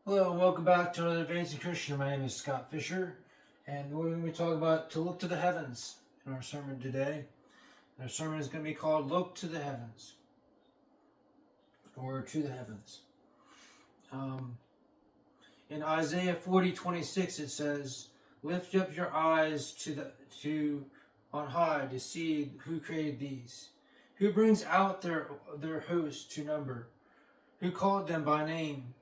Hello and welcome back to another Advancing Christian. My name is Scott Fisher, and we're going to be talking about to look to the heavens in our sermon today. Our sermon is going to be called Look to the Heavens, or To the Heavens. In Isaiah 40:26 it says, "Lift up your eyes to on high to see who created these, who brings out their hosts to number, who called them by name."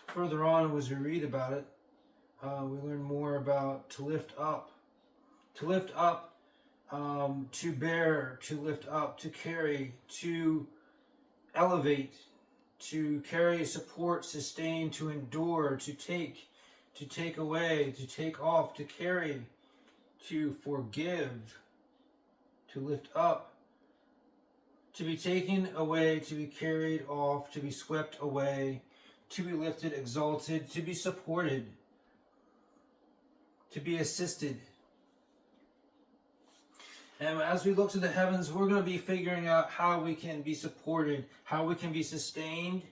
Further on, as we read about it, we learn more about to lift up, to bear, to lift up, to carry, to elevate, to carry, support, sustain, to endure, to take away, to take off, to carry, to forgive, to lift up, to be taken away, to be carried off, to be swept away, to be lifted, exalted, to be supported, to be assisted. And as we look to the heavens, we're going to be figuring out how we can be supported, how we can be sustained.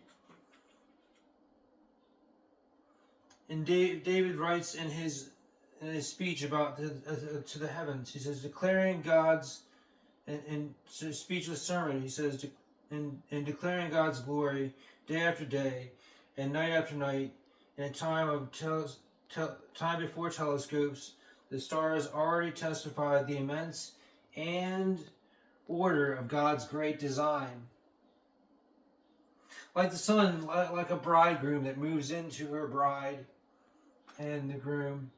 And David writes in his speech about to the heavens, he says, declaring God's, in speechless sermon, he says, in declaring God's glory day after day, and night after night, in a time of time before telescopes, the stars already testified the immense and order of God's great design. Like the sun, like a bridegroom that moves into her bride and the groom,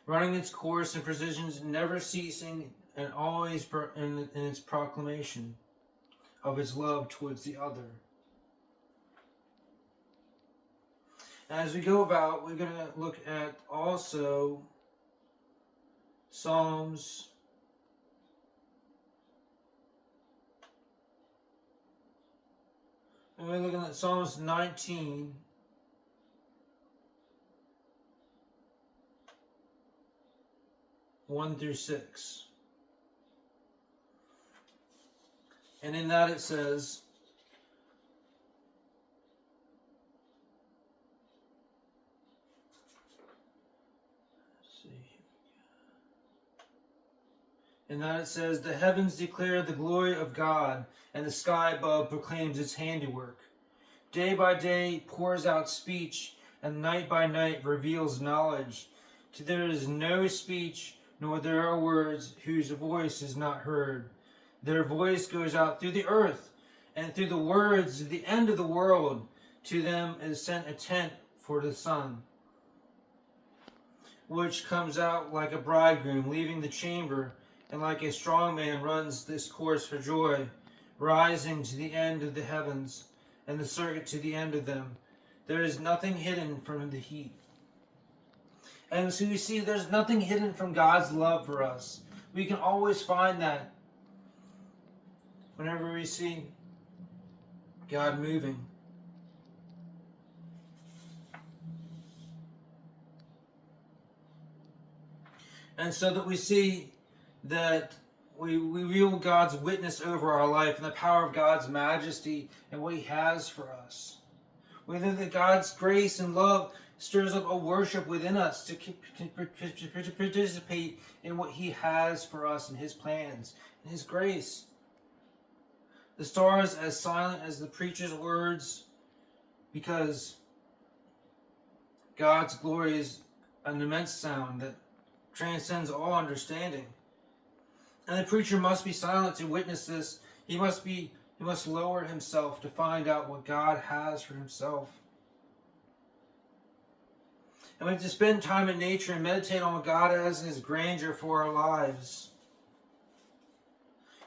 running its course and precisions, never ceasing, and always in its proclamation of its love towards the other. As we go about, we're going to look at also Psalms. And we're looking at Psalms 19. One through 6. And in that it says, the heavens declare the glory of God, and the sky above proclaims its handiwork. Day by day pours out speech, and night by night reveals knowledge. Till there is no speech, nor there are words whose voice is not heard. Their voice goes out through the earth, and through the words to the end of the world. To them is sent a tent for the sun, which comes out like a bridegroom leaving the chamber, and like a strong man runs this course for joy, rising to the end of the heavens, and the circuit to the end of them. There is nothing hidden from the heat. And so you see, there's nothing hidden from God's love for us. We can always find that whenever we see God moving. And so that we see that we reveal God's witness over our life and the power of God's majesty and what He has for us. We know that God's grace and love stirs up a worship within us to participate in what He has for us and His plans and His grace. The stars as silent as the preacher's words, because God's glory is an immense sound that transcends all understanding. And the preacher must be silent to witness this. He must lower himself to find out what God has for himself. And we have to spend time in nature and meditate on what God has in His grandeur for our lives.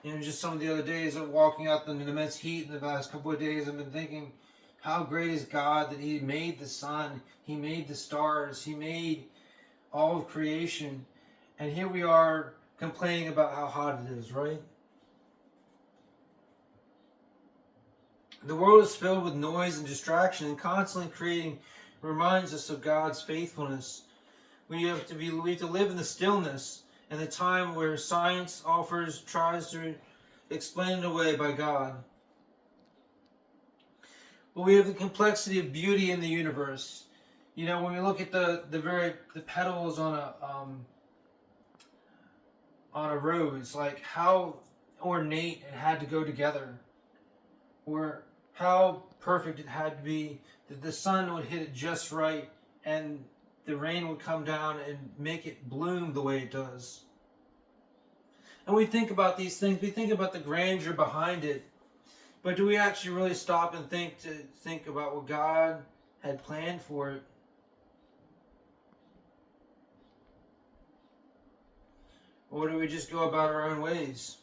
Just some of the other days of walking out in the immense heat in the last couple of days, I've been thinking, how great is God that He made the sun, He made the stars, He made all of creation. And here we are complaining about how hot it is, right? The world is filled with noise and distraction, and constantly creating reminds us of God's faithfulness. We have to live in the stillness and the time where science tries to explain it away by God. But we have the complexity of beauty in the universe. You know, when we look at the petals on a rose, like how ornate it had to go together, or how perfect it had to be, that the sun would hit it just right and the rain would come down and make it bloom the way it does. And we think about these things, we think about the grandeur behind it, but do we actually really stop and think about what God had planned for it? Or do we just go about our own ways,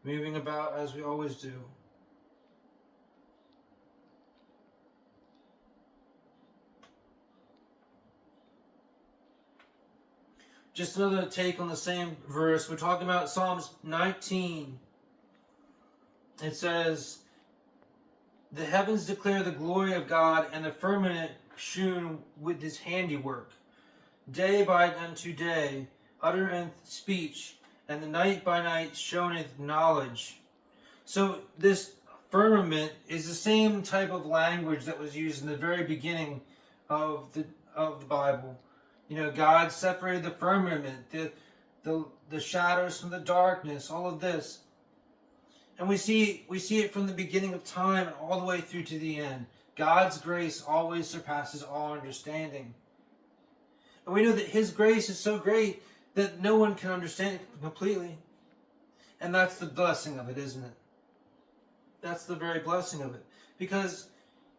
moving about as we always do? Just another take on the same verse. We're talking about Psalms 19. It says, "The heavens declare the glory of God, and the firmament shewn with his handiwork. Day by unto day uttereth speech, and the night by night showeth knowledge." So this firmament is the same type of language that was used in the very beginning of the Bible. You know, God separated the firmament, the shadows from the darkness, all of this. And we see it from the beginning of time and all the way through to the end. God's grace always surpasses all understanding. And we know that his grace is so great that no one can understand it completely. And that's the blessing of it, isn't it? That's the very blessing of it. Because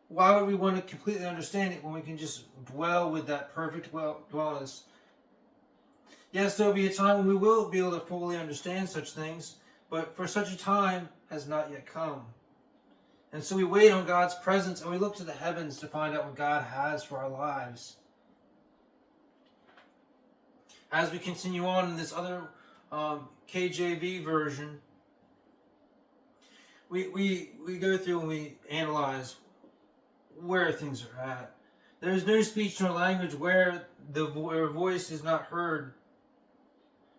why would we want to completely understand it when we can just dwell with that perfect dwellness? Yes, there will be a time when we will be able to fully understand such things, but for such a time has not yet come. And so we wait on God's presence and we look to the heavens to find out what God has for our lives. As we continue on in this other KJV version, we go through and we analyze where things are at. There is no speech nor language where where voice is not heard.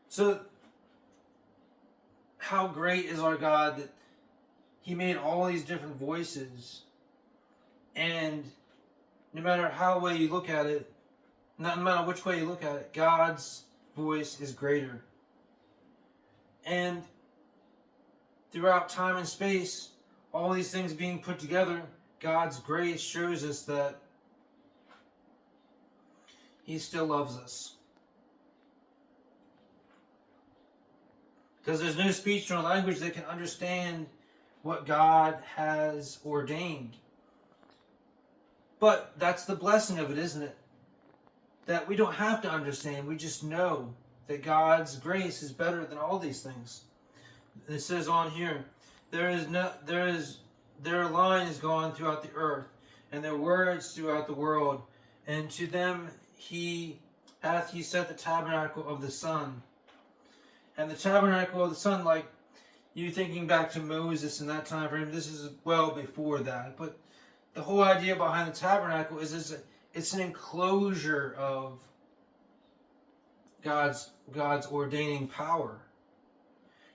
So, how great is our God that he made all these different voices, and no matter how way you look at it, no matter which way you look at it, God's voice is greater. And throughout time and space, all these things being put together, God's grace shows us that he still loves us. Because there's no speech nor language that can understand what God has ordained. But that's the blessing of it, isn't it? That we don't have to understand. We just know that God's grace is better than all these things. It says on here, their line is gone throughout the earth, and their words throughout the world. And to them hath he set the tabernacle of the sun. And the tabernacle of the sun, like you thinking back to Moses in that time frame, this is well before that. But the whole idea behind the tabernacle is it's an enclosure of God's ordaining power.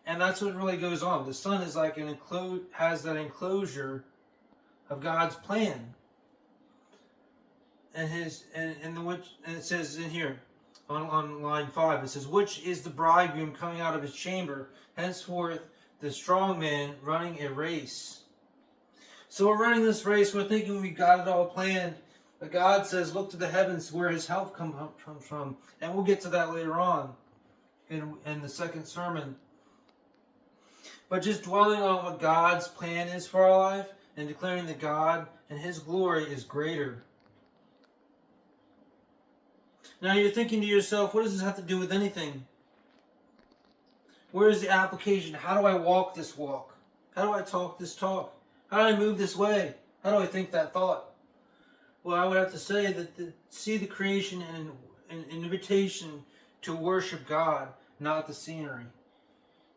And that's what really goes on. The sun is like has that enclosure of God's plan. And it says in here on line 5, it says, "Which is the bridegroom coming out of his chamber, henceforth the strong man running a race." So we're running this race, we're thinking we got it all planned, but God says, look to the heavens where his help comes from. And we'll get to that later on in the second sermon. But just dwelling on what God's plan is for our life and declaring that God and his glory is greater. Now you're thinking to yourself, what does this have to do with anything? Where is the application? How do I walk this walk? How do I talk this talk? How do I move this way? How do I think that thought? Well, I would have to say that see the creation and an invitation to worship God, not the scenery.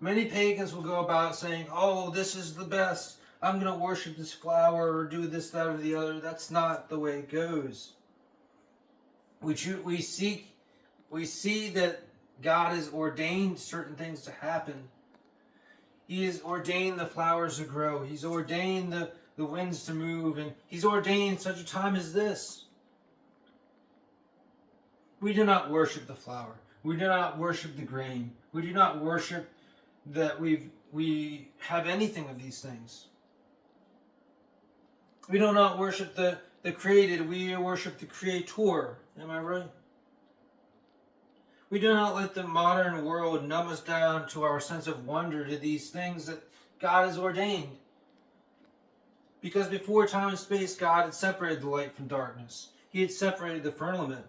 Many pagans will go about saying, oh, this is the best. I'm going to worship this flower or do this, that, or the other. That's not the way it goes. We see that God has ordained certain things to happen. He has ordained the flowers to grow. He's ordained the winds to move, and He's ordained such a time as this. We do not worship the flower. We do not worship the grain. We do not worship that we have anything of these things. We do not worship the created. We worship the Creator. Am I right? We do not let the modern world numb us down to our sense of wonder to these things that God has ordained. Because before time and space, God had separated the light from darkness. He had separated the firmament.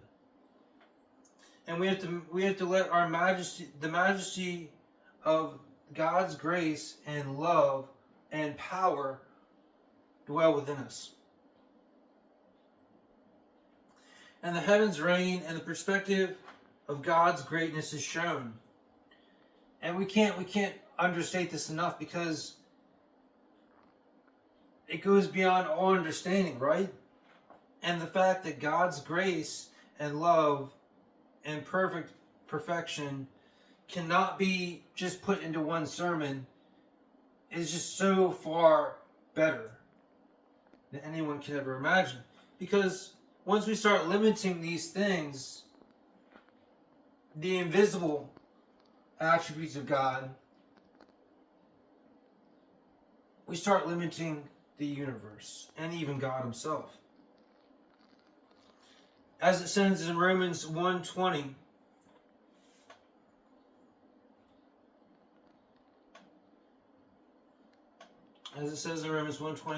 And we have to let our majesty, the majesty of God's grace and love and power dwell within us. And the heavens reign, and the perspective of God's greatness is shown. And we can't understate this enough, because it goes beyond all understanding, right? And the fact that God's grace and love and perfection cannot be just put into one sermon is just so far better than anyone could ever imagine. Because once we start limiting these things, the invisible attributes of God, we start limiting the universe and even God Himself. As it says in Romans 1:20,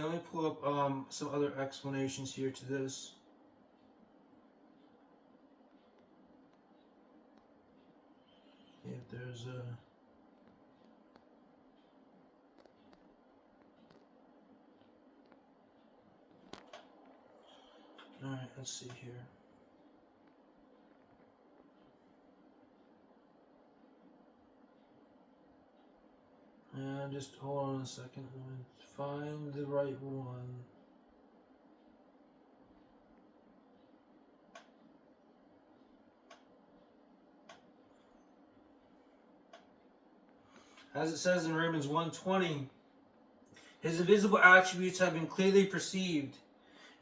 let me pull up some other explanations here to this. If there's a... Alright, let's see here. Just hold on a second. Let me find the right one. As it says in Romans 1:20, His invisible attributes have been clearly perceived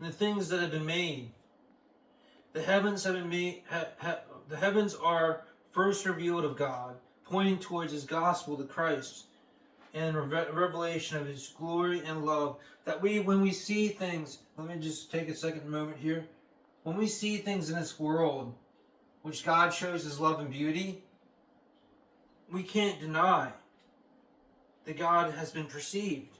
in the things that have been made. The heavens have been made. The heavens are first revealed of God, pointing towards His gospel, the Christ, and revelation of His glory and love. That when we see things, let me just take a second moment here. When we see things in this world, which God shows His love and beauty, we can't deny that God has been perceived.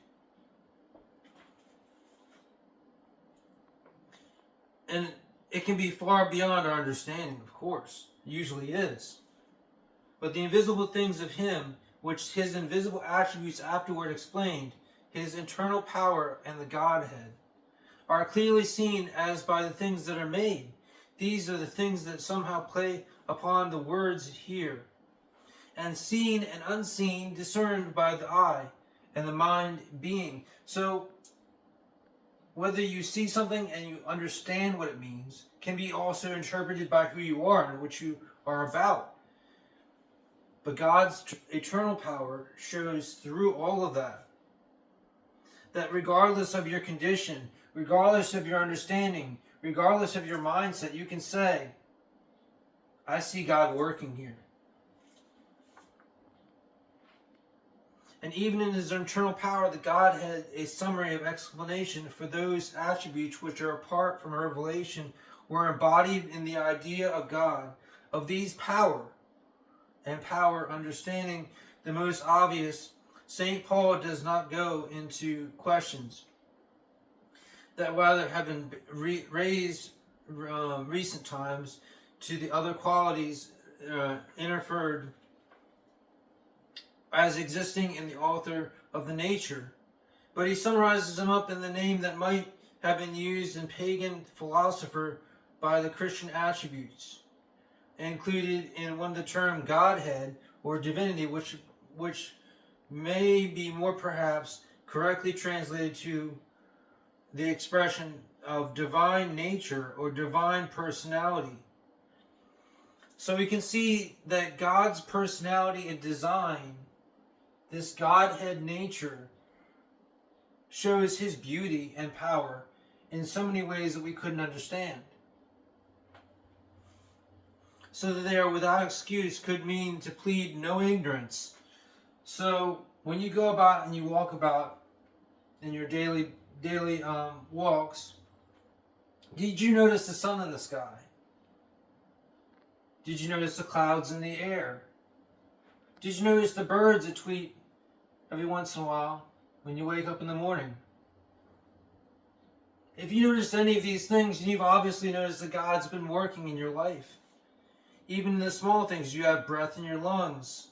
And it can be far beyond our understanding, of course. It usually is. But the invisible things of Him, which His invisible attributes afterward explained, His internal power and the Godhead, are clearly seen as by the things that are made. These are the things that somehow play upon the words here, and seen and unseen, discerned by the eye and the mind being. So, whether you see something and you understand what it means, can be also interpreted by who you are and what you are about. But God's eternal power shows through all of that. That regardless of your condition, regardless of your understanding, regardless of your mindset, you can say, I see God working here. And even in His internal power, the Godhead, a summary of explanation for those attributes which are apart from revelation, were embodied in the idea of God. Of these power understanding the most obvious, St. Paul does not go into questions that rather have been raised recent times to the other qualities inferred as existing in the author of the nature. But he summarizes them up in the name that might have been used in pagan philosopher by the Christian attributes, included in one the term Godhead or divinity, which may be more perhaps correctly translated to the expression of divine nature or divine personality. So we can see that God's personality and design, this Godhead nature, shows his beauty and power in so many ways that we couldn't understand. So that they are without excuse could mean to plead no ignorance. So when you go about and you walk about in your daily walks, did you notice the sun in the sky? Did you notice the clouds in the air? Did you notice the birds that tweet every once in a while when you wake up in the morning? If you noticed any of these things, you've obviously noticed that God's been working in your life. Even in the small things, you have breath in your lungs.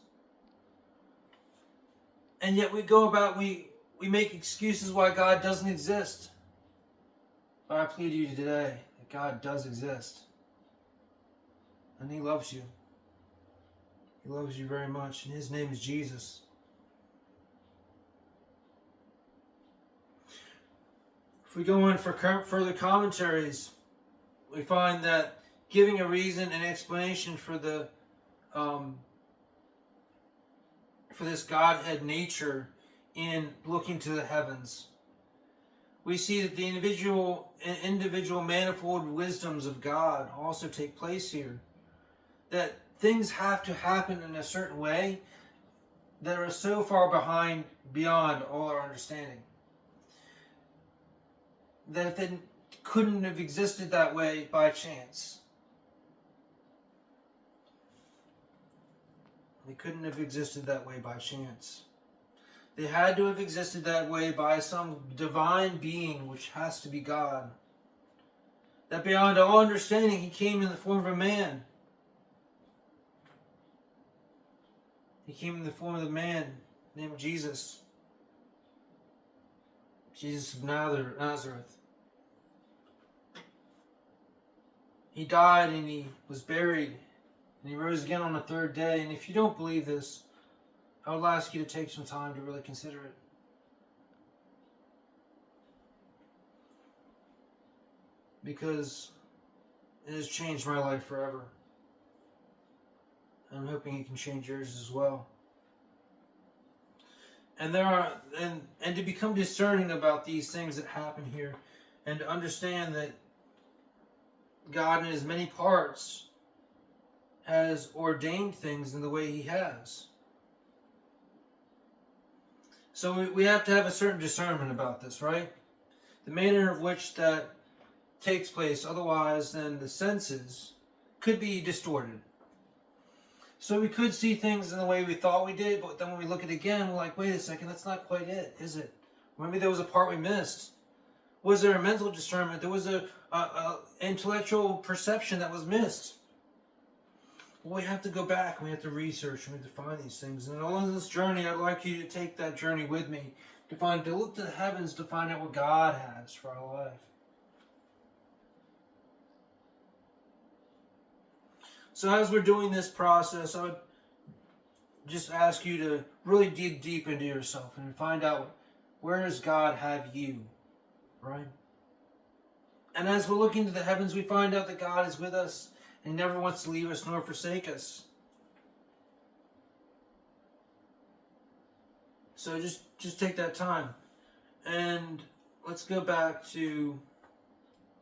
And yet we go about, we make excuses why God doesn't exist. But I plead to you today that God does exist. And He loves you. He loves you very much. And His name is Jesus. If we go in for further commentaries, we find that giving a reason and explanation for the for this Godhead nature in looking to the heavens, we see that the individual manifold wisdoms of God also take place here. That things have to happen in a certain way that are so far beyond all our understanding, that they couldn't have existed that way by chance. They couldn't have existed that way by chance. They had to have existed that way by some divine being, which has to be God. That beyond all understanding, He came in the form of a man. He came in the form of a man named Jesus. Jesus of Nazareth. He died and He was buried. And He rose again on the third day. And if you don't believe this, I would ask you to take some time to really consider it. Because it has changed my life forever. I'm hoping it can change yours as well. And to become discerning about these things that happen here, and to understand that God in His many parts has ordained things in the way He has. So we have to have a certain discernment about this, right? The manner of which that takes place, otherwise then the senses could be distorted. So we could see things in the way we thought we did, but then when we look at it again, we're like, wait a second, that's not quite it, is it? Maybe there was a part we missed. Was there a mental discernment? There was a intellectual perception that was missed. Well, we have to go back and we have to research and we have to find these things. And along this journey, I'd like you to take that journey with me, to look to the heavens to find out what God has for our life. So as we're doing this process, I would just ask you to really dig deep into yourself and find out, where does God have you, right? And as we're looking to the heavens, we find out that God is with us and He never wants to leave us nor forsake us. So just take that time. And let's go back to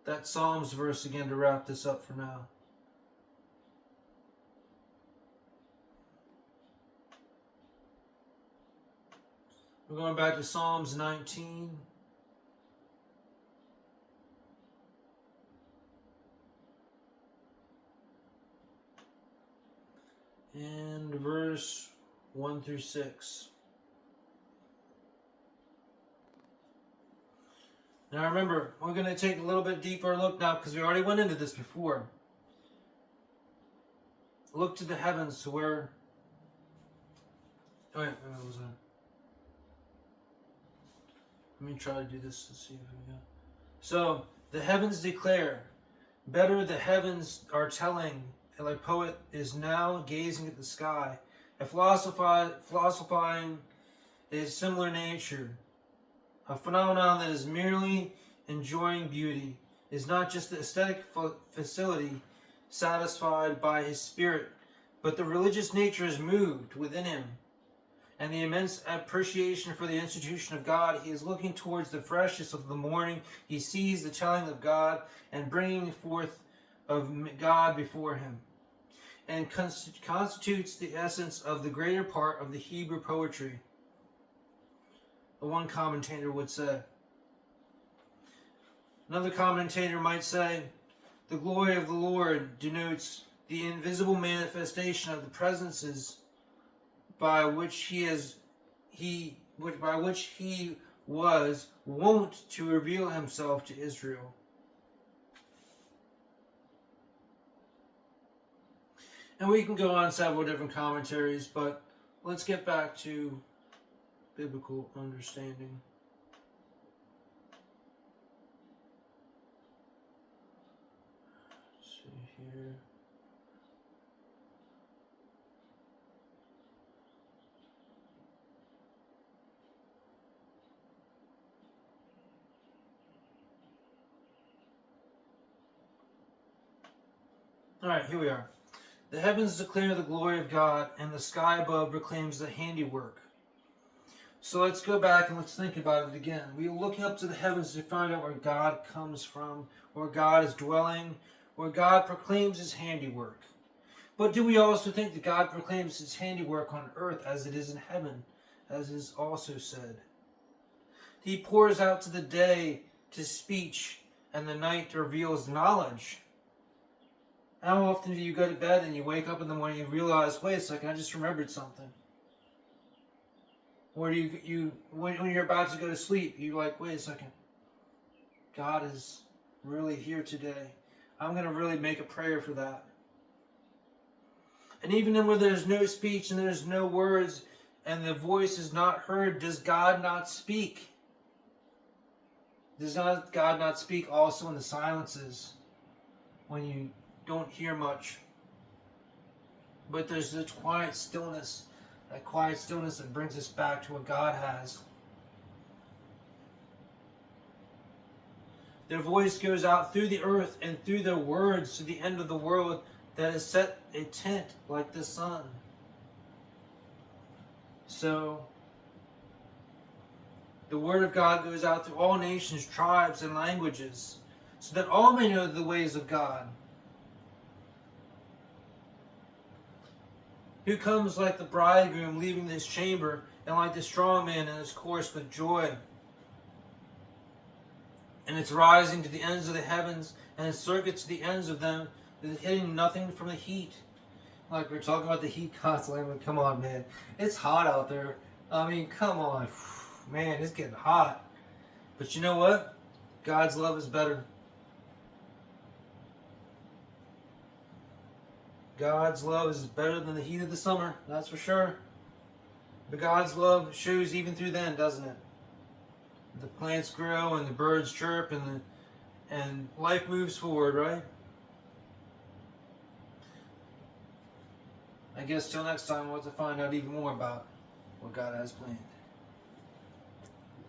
that Psalms verse again to wrap this up for now. We're going back to Psalms 19. And verse 1 through 6. Now remember, we're going to take a little bit deeper look now because we already went into this before. Look to the heavens to where... Oh, wait, what was that? Let me try to do this to see if we go. So, the heavens declare, better the heavens are telling, and like poet is now gazing at the sky. A philosophizing is similar nature. A phenomenon that is merely enjoying beauty is not just the aesthetic facility satisfied by his spirit, but the religious nature is moved within him. and the immense appreciation for the institution of God. He is looking towards the freshness of the morning. He sees the telling of God and bringing forth of God before him, and constitutes the essence of the greater part of the Hebrew poetry. One commentator would say. Another commentator might say, the glory of the Lord denotes the invisible manifestation of the presences by which he was wont to reveal himself to Israel. And we can go on several different commentaries, but let's get back to biblical understanding. Let's see here. All right, here we are. The heavens declare the glory of God, and the sky above proclaims the handiwork. So let's go back and let's think about it again. We are looking up to the heavens to find out where God comes from, where God is dwelling, where God proclaims his handiwork. But do we also think that God proclaims his handiwork on earth as it is in heaven, as is also said? He pours out to the day to speech, and the night reveals knowledge. How often do you go to bed and you wake up in the morning and you realize, wait a second, I just remembered something? Or when you're about to go to sleep, you're like, wait a second, God is really here today. I'm going to really make a prayer for that. And even when there's no speech and there's no words and the voice is not heard, does God not speak? Does God not speak also in the silences when you don't hear much? But there's this quiet stillness, that brings us back to what God has. Their voice goes out through the earth and through their words to the end of the world that has set a tent like the sun. So, the word of God goes out through all nations, tribes, and languages, so that all may know the ways of God, who comes like the bridegroom leaving his chamber, and like the strong man in his course with joy. And it's rising to the ends of the heavens, and its circuit to the ends of them, is hitting nothing from the heat. Like we're talking about the heat constantly. I mean, come on, man. It's hot out there. I mean, come on. Man, it's getting hot. But you know what? God's love is better. God's love is better than the heat of the summer, that's for sure. But God's love shows even through then, doesn't it? The plants grow and the birds chirp and life moves forward, right? I guess till next time we'll have to find out even more about what God has planned.